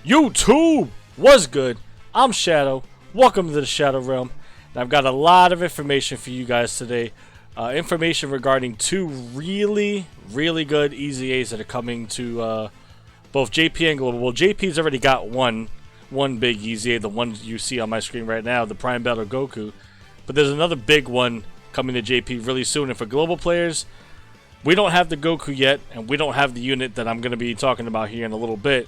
YouTube, what's good? I'm Shadow. Welcome to the Shadow Realm. And I've got a lot of information for you guys today. Information regarding two really good EZAs that are coming to both JP and Global. Well, JP's already got one big EZA, the one you see on my screen right now, the Prime Battle Goku. But there's another big one coming to JP really soon. And for Global players, we don't have the Goku yet, and we don't have the unit that I'm going to be talking about here in a little bit.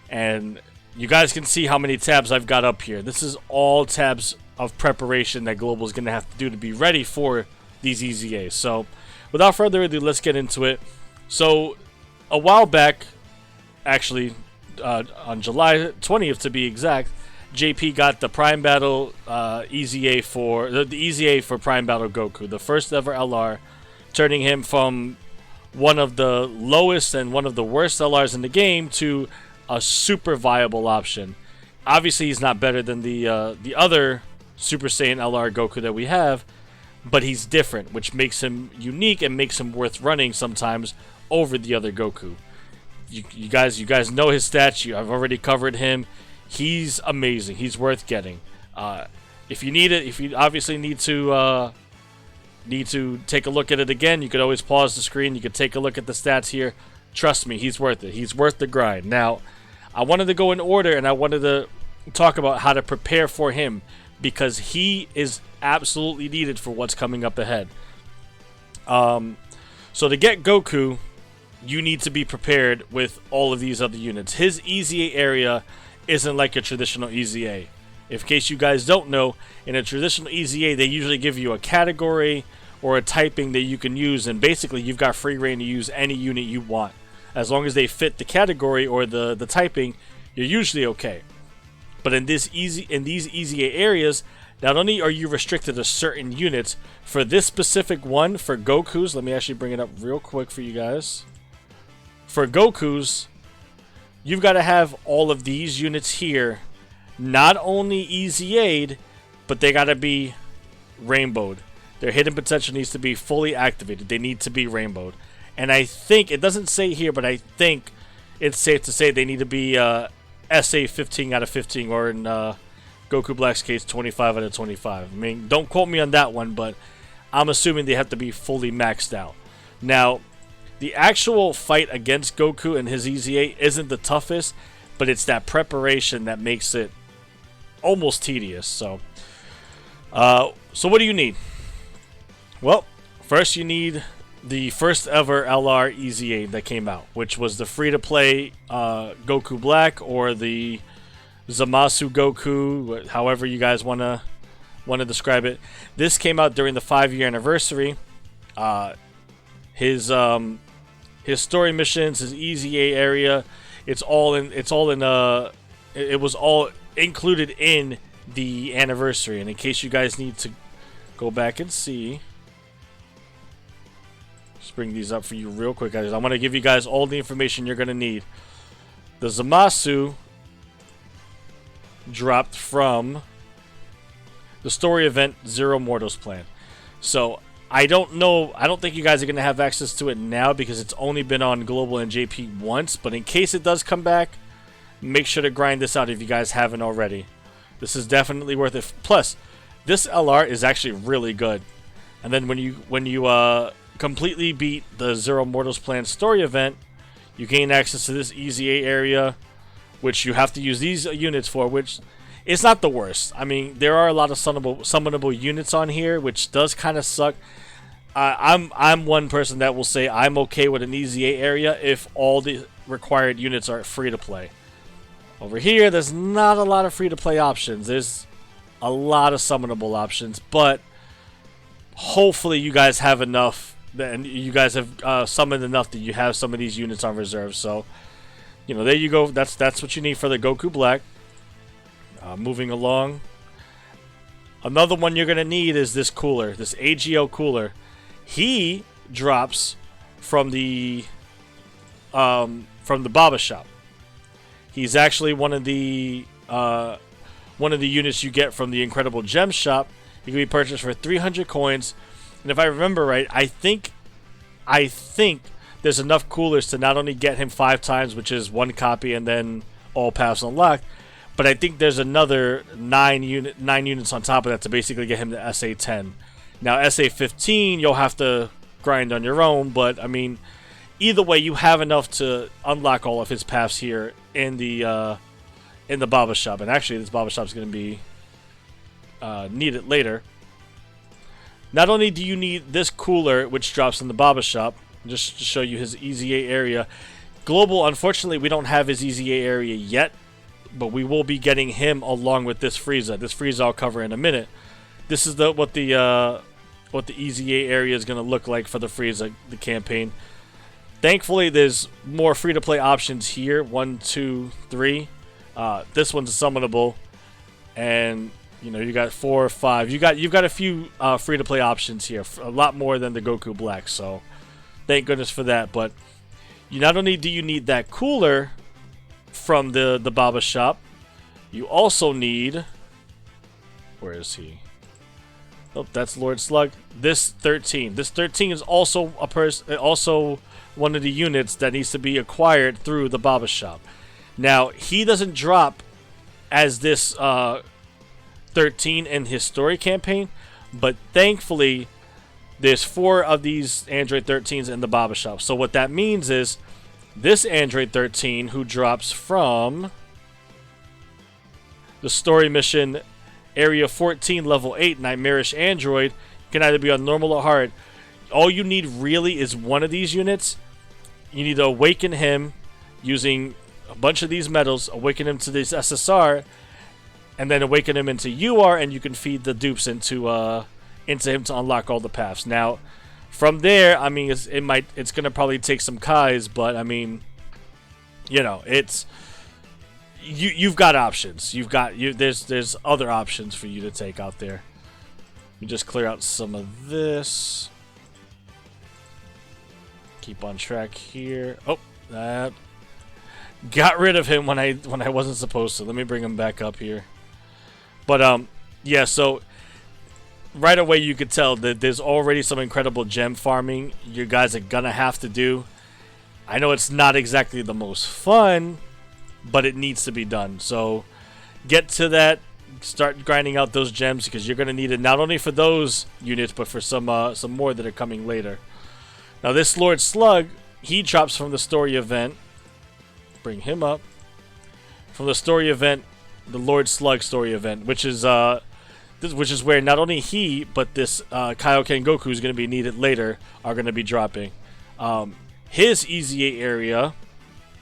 And you guys can see how many tabs I've got up here. This is all tabs of preparation that Global is going to have to do to be ready for these EZAs. So, without further ado, let's get into it. So, a while back, actually, on July 20th to be exact, JP got the Prime Battle EZA for the EZA for Prime Battle Goku, the first ever LR, turning him from one of the lowest and one of the worst LRs in the game to a super viable option. Obviously, he's not better than the other Super Saiyan LR Goku that we have, but he's different, which makes him unique and makes him worth running sometimes over the other Goku. You guys know his stats. I've already covered him. He's amazing. He's worth getting. If you need it, if you obviously need to take a look at it again, you could always pause the screen. You could take a look at the stats here. Trust me, he's worth it. He's worth the grind. Now, I wanted to go in order, and I wanted to talk about how to prepare for him, because he is absolutely needed for what's coming up ahead. So to get Goku, you need to be prepared with all of these other units. His EZA area isn't like a traditional EZA. In case you guys don't know, in a traditional EZA, they usually give you a category or a typing that you can use, and basically you've got free reign to use any unit you want. As long as they fit the category or the typing, you're usually okay. But in these EZA areas, not only are you restricted to certain units, for this specific one, for Goku's, let me actually bring it up real quick for you guys. For Goku's, you've got to have all of these units here, not only EZA'd, but they got to be rainbowed. Their hidden potential needs to be fully activated. They need to be rainbowed. And I think, it doesn't say here, but I think it's safe to say they need to be SA 15 out of 15, or in Goku Black's case, 25 out of 25. I mean, don't quote me on that one, but I'm assuming they have to be fully maxed out. Now, the actual fight against Goku and his EZA isn't the toughest, but it's that preparation that makes it almost tedious. So what do you need? Well, first you need the first ever LR EZA that came out, which was the free-to-play Goku Black, or the Zamasu Goku, however you guys want to describe it. This came out during the 5-year anniversary. His story missions, his EZA area, it was all included in the anniversary. And in case you guys need to go back and see, bring these up for you real quick, guys. I want to give you guys all the information you're going to need. The Zamasu dropped from the story event Zero Mortals Plan. So I don't think you guys are going to have access to it now, because it's only been on Global and JP once, but in case it does come back, make sure to grind this out if you guys haven't already. This is definitely worth it. Plus, this LR is actually really good. And then when you completely beat the Zero Mortals Plan story event, you gain access to this EZA area, which you have to use these units for, which is not the worst. I mean, there are a lot of summonable units on here, which does kind of suck. I'm one person that will say I'm okay with an EZA area if all the required units are free to play. Over here, there's not a lot of free to play options. There's a lot of summonable options, but hopefully you guys have enough. And you guys have summoned enough that you have some of these units on reserve. So, there you go. That's what you need for the Goku Black. Moving along. Another one you're going to need is this cooler, this AGL cooler. He drops from the Baba shop. He's actually one of the units you get from the Incredible Gem shop. He can be purchased for 300 coins. And if I remember right, I think there's enough coolers to not only get him 5 times, which is 1 copy and then all paths unlocked. But I think there's another 9 units on top of that to basically get him to SA 10. Now SA 15 you'll have to grind on your own, but I mean, either way you have enough to unlock all of his paths here in the Baba Shop. And actually this Baba Shop is going to be needed later. Not only do you need this cooler, which drops in the Baba Shop, just to show you his EZA area. Global, unfortunately, we don't have his EZA area yet, but we will be getting him along with this Frieza. This Frieza I'll cover in a minute. This is what the EZA area is going to look like for the Frieza, the campaign. Thankfully, there's more free-to-play options here. 1, 2, 3. This one's summonable, and you know, you got 4, 5. You've got a few free-to-play options here, a lot more than the Goku Black. So, thank goodness for that. But you not only do you need that cooler from the Baba Shop, you also need. Where is he? Oh, that's Lord Slug. This 13. This 13 is also also one of the units that needs to be acquired through the Baba Shop. Now he doesn't drop as this 13 in his story campaign, but thankfully there's 4 of these Android 13s in the Baba Shop. So what that means is this Android 13 who drops from the story mission Area 14 level 8 Nightmarish Android can either be on normal or hard. All you need really is one of these units. You need to awaken him using a bunch of these metals, awaken him to this SSR, and then awaken him into UR, and you can feed the dupes into him to unlock all the paths. Now, from there, I mean, it's gonna probably take some Kais, but I mean, you know, it's you've got options. There's other options for you to take out there. Let me just clear out some of this. Keep on track here. Oh, that got rid of him when I wasn't supposed to. Let me bring him back up here. But yeah, so right away you could tell that there's already some incredible gem farming you guys are gonna have to do. I know it's not exactly the most fun, but it needs to be done. So get to that, start grinding out those gems because you're gonna need it not only for those units but for some more that are coming later. Now this Lord Slug, he drops from the story event. Bring him up from the story event, the Lord Slug story event, which is where not only he but this Kaioken Goku is going to be needed later are going to be dropping. His EZA area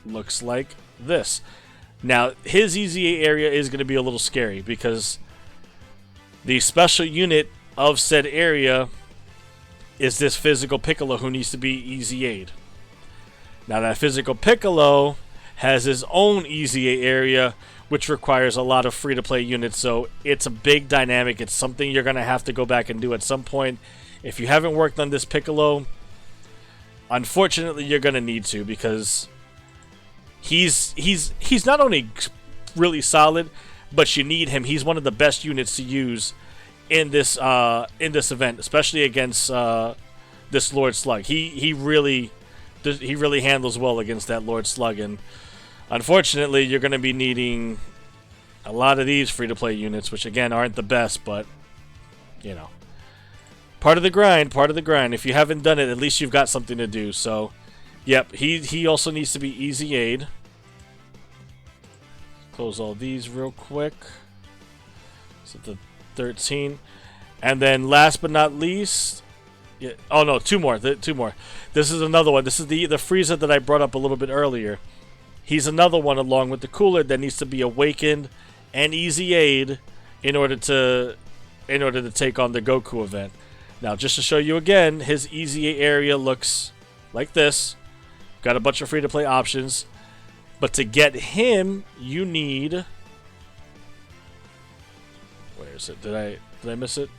looks like this. Now his EZA area is going to be a little scary because the special unit of said area is this physical Piccolo who needs to be EZA'd. Now that physical Piccolo has his own EZA area, which requires a lot of free-to-play units, so it's a big dynamic. It's something you're going to have to go back and do at some point. If you haven't worked on this Piccolo, unfortunately you're going to need to, because he's not only really solid, but you need him. He's one of the best units to use in this event, especially against this Lord Slug. He really handles well against that Lord Slug, and unfortunately you're going to be needing a lot of these free-to-play units, which again aren't the best, but you know, part of the grind. If you haven't done it, at least you've got something to do. So yep, he also needs to be EZA'd. Close all these real quick. So the 13, and then last but not least, yeah, oh no, two more. This is another one. This is the Frieza that I brought up a little bit earlier. He's another one along with the cooler that needs to be awakened and EZA'd in order to take on the Goku event. Now, just to show you again, his EZA area looks like this. Got a bunch of free-to-play options, but to get him, you need. Where is it? Did I miss it?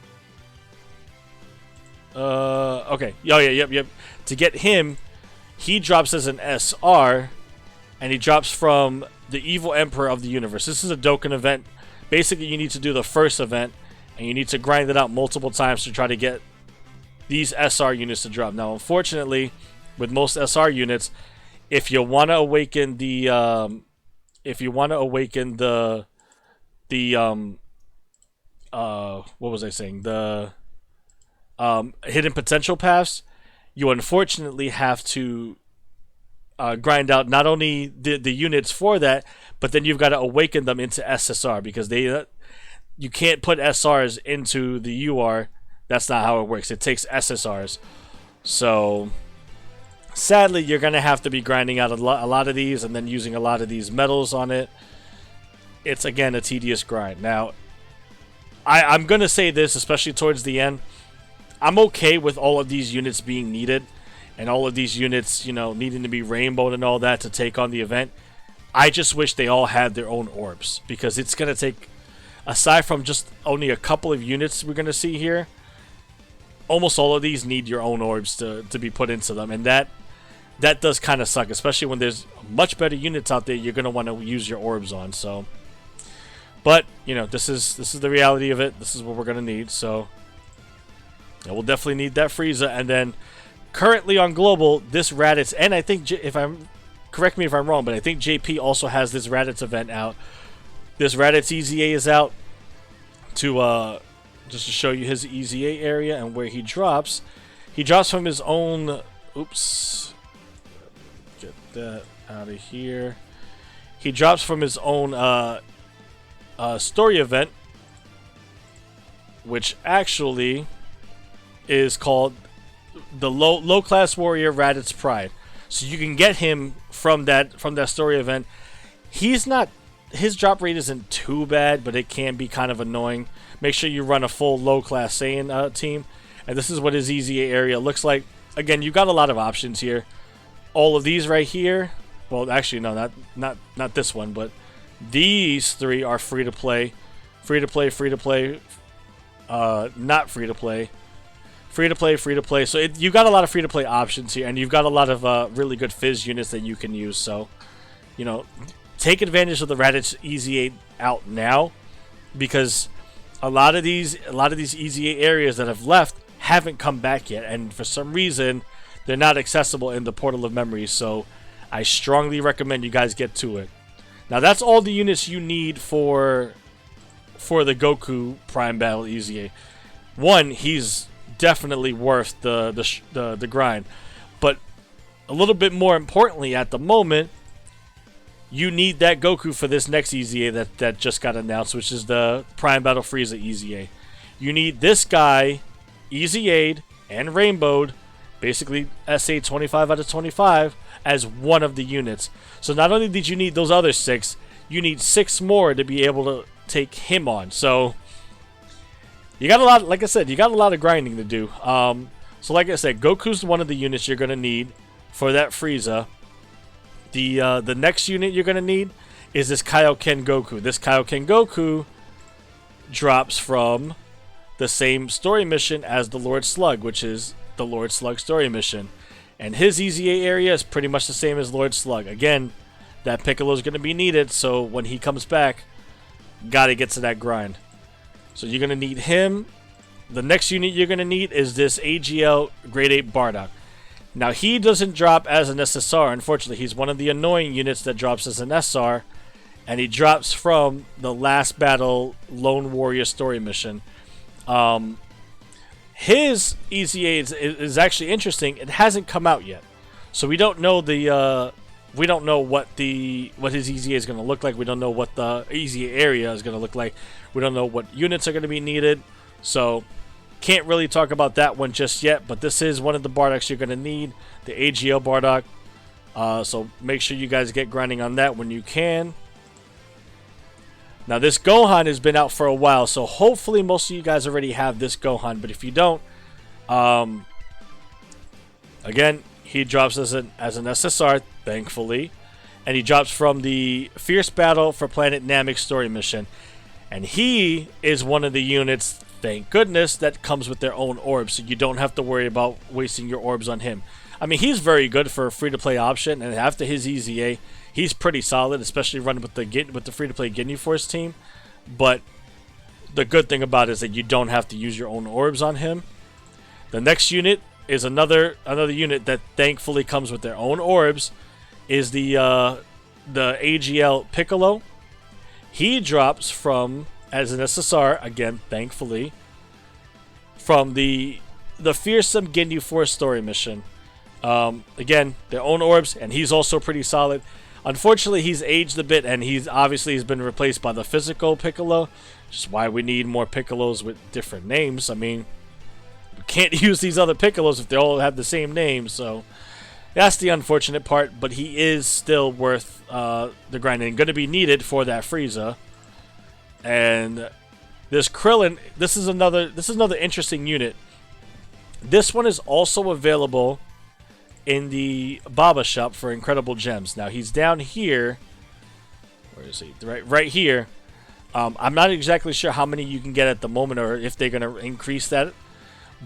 Okay. Oh yeah, yep. To get him, he drops as an SR, and he drops from the Evil Emperor of the Universe. This is a Dokkan event. Basically, you need to do the first event, and you need to grind it out multiple times to try to get these SR units to drop. Now, unfortunately, with most SR units, if you want to awaken the if you want to awaken the what was I saying? The hidden potential paths, you unfortunately have to grind out not only the units for that, but then you've got to awaken them into SSR, because you can't put SRs into the UR. That's not how it works. It takes SSRs. So sadly, you're going to have to be grinding out a lot of these and then using a lot of these metals on it. It's, again, a tedious grind. Now, I'm going to say this, especially towards the end. I'm okay with all of these units being needed and all of these units, you know, needing to be rainbowed and all that to take on the event. I just wish they all had their own orbs, because it's going to take, aside from just only a couple of units we're going to see here, almost all of these need your own orbs to be put into them, and that does kind of suck, especially when there's much better units out there you're going to want to use your orbs on. So, but you know, this is the reality of it. This is what we're going to need. So yeah, we'll definitely need that Frieza. And then currently on global, this Raditz, and I think, if I'm, correct me if I'm wrong, but I think JP also has this Raditz event out. This Raditz EZA is out to just to show you his EZA area and where he drops. He drops from his own, oops, get that out of here. He drops from his own story event, which actually is called the low class warrior Raditz Pride. So you can get him from that story event. His drop rate isn't too bad, but it can be kind of annoying. Make sure you run a full low class Saiyan team. And this is what his EZA area looks like. Again, you've got a lot of options here. All of these right here, well, actually no, not this one, but these three are free to play, free to play, free to play, not free to play, free to play, free to play. So you've got a lot of free to play options here, and you've got a lot of really good Fizz units that you can use. So, you know, take advantage of the Raditz EZA out now, because a lot of these EZA areas that have left haven't come back yet, and for some reason they're not accessible in the Portal of Memories. So I strongly recommend you guys get to it. Now that's all the units you need for the Goku Prime Battle EZA. One, he's definitely worth the grind, but a little bit more importantly at the moment, you need that Goku for this next EZA that just got announced, which is the Prime Battle Frieza EZA. You need this guy EZA'd and rainbowed, basically SA 25 out of 25, as one of the units. So not only did you need those other 6, you need 6 more to be able to take him on. So you got a lot, like I said, you got a lot of grinding to do. So like I said, Goku's one of the units you're going to need for that Frieza. The next unit you're going to need is this Kaioken Goku. This Kaioken Goku drops from the same story mission as the Lord Slug, which is the Lord Slug story mission. And his EZA area is pretty much the same as Lord Slug. Again, that Piccolo is going to be needed, so when he comes back, gotta get to that grind. So you're going to need him. The next unit you're going to need is this AGL Grade 8 Bardock. Now, he doesn't drop as an SSR. Unfortunately, he's one of the annoying units that drops as an SR, and he drops from the Last Battle Lone Warrior story mission. His EZA is actually interesting. It hasn't come out yet, so we don't know what his EZA is going to look like. We don't know what the EZA area is going to look like. We don't know what units are going to be needed. So can't really talk about that one just yet. But this is one of the Bardocks you're going to need, the AGL Bardock. So make sure you guys get grinding on that when you can. Now, this Gohan has been out for a while, so hopefully most of you guys already have this Gohan. But if you don't, again, he drops as an SSR, thankfully. And he drops from the Fierce Battle for Planet Namek story mission. And he is one of the units, thank goodness, that comes with their own orbs, so you don't have to worry about wasting your orbs on him. I mean, he's very good for a free-to-play option, and after his EZA, he's pretty solid, especially running with the free-to-play Ginyu Force team. But the good thing about it is that you don't have to use your own orbs on him. The next unit is another unit that thankfully comes with their own orbs, is the the AGL Piccolo, he drops from, as an SSR, again, thankfully, from the fearsome Ginyu Force story mission. Again, their own orbs, and he's also pretty solid. Unfortunately, he's aged a bit, and he's been replaced by the physical Piccolo, which is why we need more Piccolos with different names. I mean, we can't use these other Piccolos if they all have the same name, so that's the unfortunate part, but he is still worth the grind and going to be needed for that Frieza. And this Krillin, this is another interesting unit. This one is also available in the Baba shop for incredible gems. Now he's down here. Where is he? Right here. I'm not exactly sure how many you can get at the moment, or if they're gonna increase that.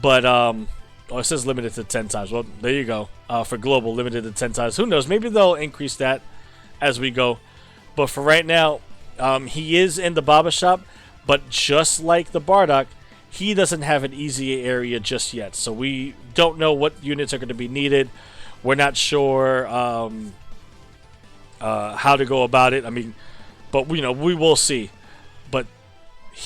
But oh, it says limited to 10 times. Well, there you go. For global, limited to 10 times. Who knows? Maybe they'll increase that as we go. But for right now, he is in the Baba shop. But just like the Bardock, he doesn't have an EZA area just yet. So we don't know what units are going to be needed. We're not sure how to go about it. I mean, but we will see. But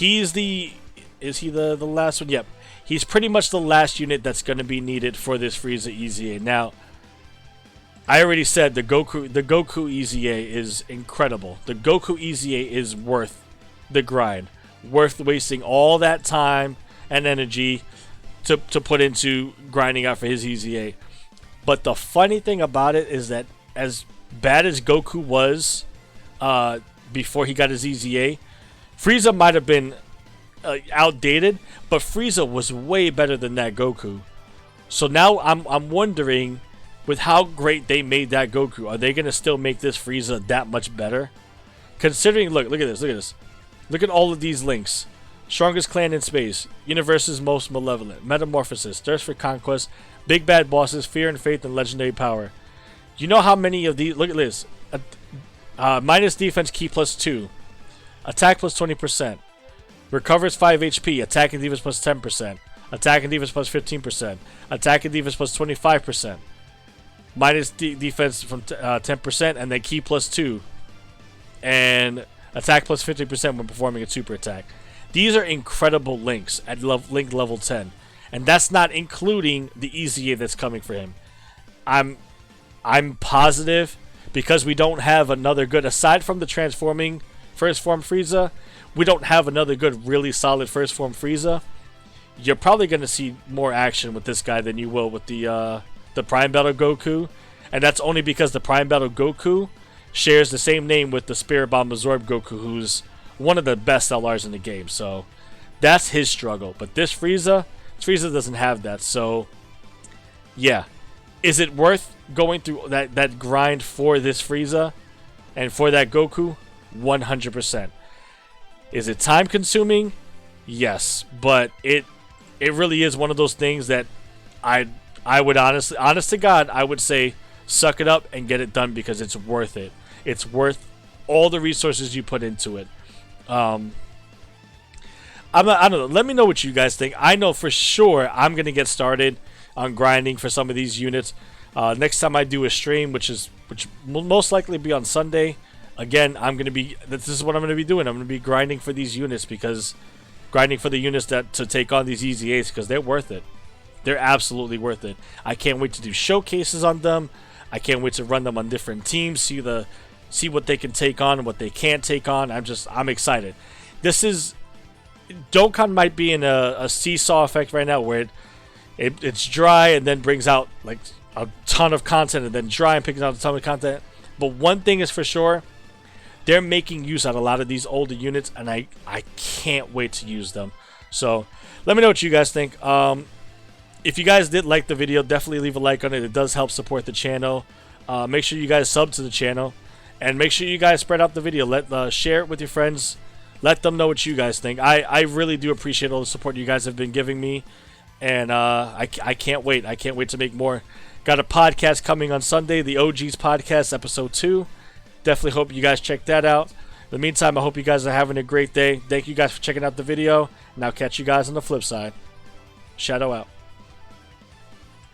is he the last one? Yep. He's pretty much the last unit that's going to be needed for this Frieza EZA. Now, I already said the Goku EZA is incredible. The Goku EZA is worth the grind. Worth wasting all that time and energy to put into grinding out for his EZA. But the funny thing about it is that as bad as Goku was before he got his EZA, Frieza might have been outdated, but Frieza was way better than that Goku. So now I'm wondering, with how great they made that Goku, are they going to still make this Frieza that much better? Considering, look at this. Look at all of these links. Strongest clan in space, universe's most malevolent, metamorphosis, thirst for conquest, big bad bosses, fear and faith, and legendary power. You know how many of these? Look at this. Minus defense key +2, attack +20%, recovers 5 HP, attack and defense +10%, attack and defense +15%, attack and defense +25%, minus defense from 10%, and then key +2, and attack +50% when performing a super attack. These are incredible links at link level 10. And that's not including the EZA that's coming for him. I'm positive, because we don't have another good, aside from the transforming first form Frieza, we don't have another good, really solid first form Frieza. You're probably going to see more action with this guy than you will with the Prime Battle Goku. And that's only because the Prime Battle Goku shares the same name with the Spirit Bomb Absorb Goku, who's one of the best LRs in the game. So that's his struggle. But this Frieza doesn't have that. So yeah, is it worth going through that grind for this Frieza and for that Goku? 100%. Is it time consuming? Yes, but it really is one of those things that I would honest to God, I would say suck it up and get it done, because it's worth it. It's worth all the resources you put into it. I don't know. Let me know what you guys think. I know for sure I'm gonna get started on grinding for some of these units. Next time I do a stream, which will most likely be on Sunday. Again, this is what I'm gonna be doing. I'm gonna be grinding for these units, because grinding for the units to take on these EZAs, because they're worth it. They're absolutely worth it. I can't wait to do showcases on them. I can't wait to run them on different teams, see what they can take on and what they can't take on. I'm excited. Dokkan might be in a seesaw effect right now, where it's dry and then brings out like a ton of content, and then dry and picks out a ton of content. But one thing is for sure, they're making use out of a lot of these older units, and I can't wait to use them. So let me know what you guys think. If you guys did like the video, definitely leave a like on it. It does help support the channel. Make sure you guys sub to the channel, and make sure you guys spread out the video. Share it with your friends. Let them know what you guys think. I really do appreciate all the support you guys have been giving me, and I can't wait. I can't wait to make more. Got a podcast coming on Sunday, the OG's podcast, episode 2. Definitely hope you guys check that out. In the meantime, I hope you guys are having a great day. Thank you guys for checking out the video, and I'll catch you guys on the flip side. Shadow out.